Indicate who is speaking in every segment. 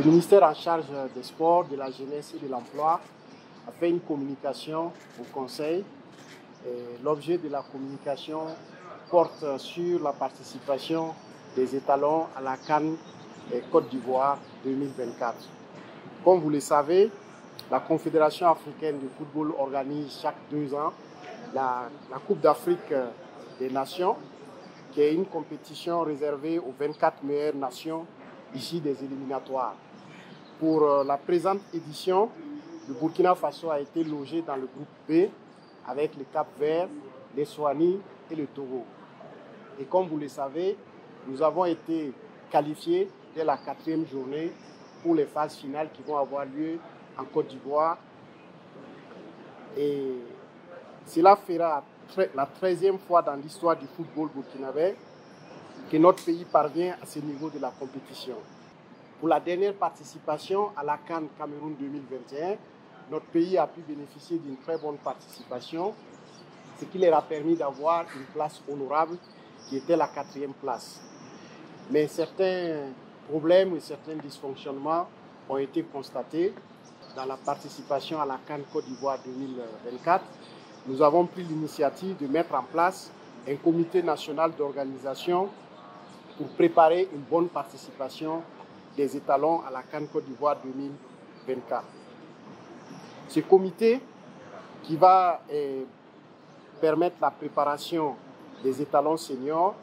Speaker 1: Le ministère en charge des sports, de la jeunesse et de l'emploi a fait une communication au Conseil. L'objet de la communication porte sur la participation des étalons à la CAN Côte d'Ivoire 2024. Comme vous le savez, la Confédération africaine de football organise chaque 2 ans la Coupe d'Afrique des Nations, qui est une compétition réservée aux 24 meilleures nations issues des éliminatoires. Pour la présente édition, le Burkina Faso a été logé dans le groupe B avec le Cap-Vert, l'Eswatini et le Togo. Et comme vous le savez, nous avons été qualifiés dès la 4e journée pour les phases finales qui vont avoir lieu en Côte d'Ivoire. Et cela fera la 13e fois dans l'histoire du football burkinabé que notre pays parvient à ce niveau de la compétition. Pour la dernière participation à la CAN Cameroun 2021, notre pays a pu bénéficier d'une très bonne participation, ce qui leur a permis d'avoir une place honorable qui était la 4e place. Mais certains problèmes et certains dysfonctionnements ont été constatés dans la participation à la CAN Côte d'Ivoire 2024. Nous avons pris l'initiative de mettre en place un comité national d'organisation pour préparer une bonne participation des étalons à la CAN Côte d'Ivoire 2024. Ce comité qui va permettre la préparation des étalons seniors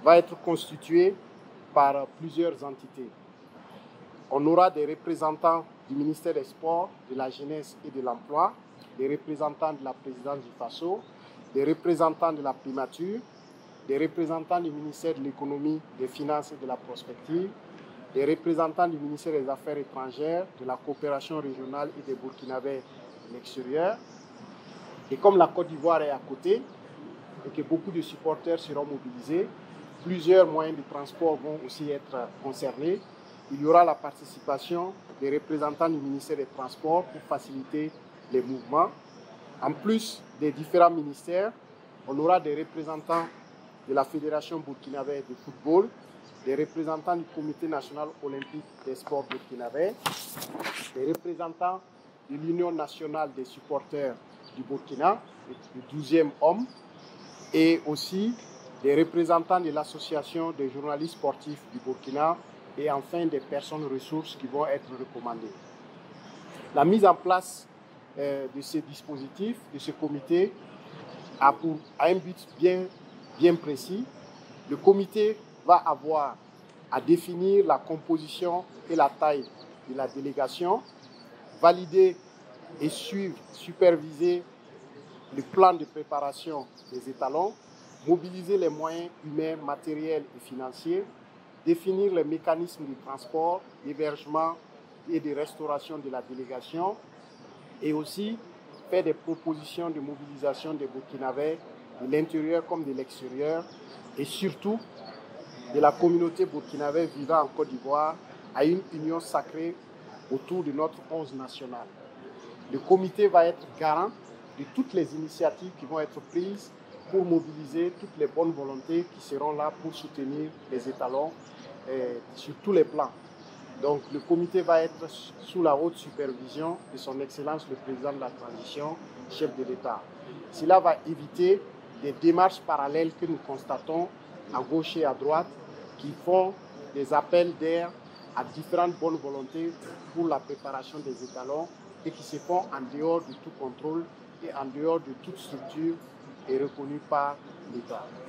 Speaker 1: va être constitué par plusieurs entités. On aura des représentants du ministère des Sports, de la Jeunesse et de l'Emploi, des représentants de la présidence du FASO, des représentants de la primature, des représentants du ministère de l'Économie, des Finances et de la Prospective, des représentants du ministère des Affaires étrangères, de la coopération régionale et des Burkinabés de l'extérieur. Et comme la Côte d'Ivoire est à côté et que beaucoup de supporters seront mobilisés, plusieurs moyens de transport vont aussi être concernés. Il y aura la participation des représentants du ministère des Transports pour faciliter les mouvements. En plus des différents ministères, on aura des représentants de la Fédération burkinabé de football, des représentants du Comité national olympique des sports burkinabé, des représentants de l'Union nationale des supporters du Burkina, le 12e homme, et aussi des représentants de l'Association des journalistes sportifs du Burkina et enfin des personnes ressources qui vont être recommandées. La mise en place de ce dispositif, de ce comité, a un but bien précis. Le comité va avoir à définir la composition et la taille de la délégation, valider et suivre, superviser le plan de préparation des étalons, mobiliser les moyens humains, matériels et financiers, définir les mécanismes de transport, d'hébergement et de restauration de la délégation et aussi faire des propositions de mobilisation des Burkinabés de l'intérieur comme de l'extérieur et surtout de la communauté burkinabé vivant en Côte d'Ivoire à une union sacrée autour de notre 11 national. Le comité va être garant de toutes les initiatives qui vont être prises pour mobiliser toutes les bonnes volontés qui seront là pour soutenir les étalons sur tous les plans. Donc le comité va être sous la haute supervision de son Excellence le Président de la Transition, chef de l'État. Cela va éviter des démarches parallèles que nous constatons à gauche et à droite qui font des appels d'air à différentes bonnes volontés pour la préparation des étalons et qui se font en dehors de tout contrôle et en dehors de toute structure et reconnue par l'État.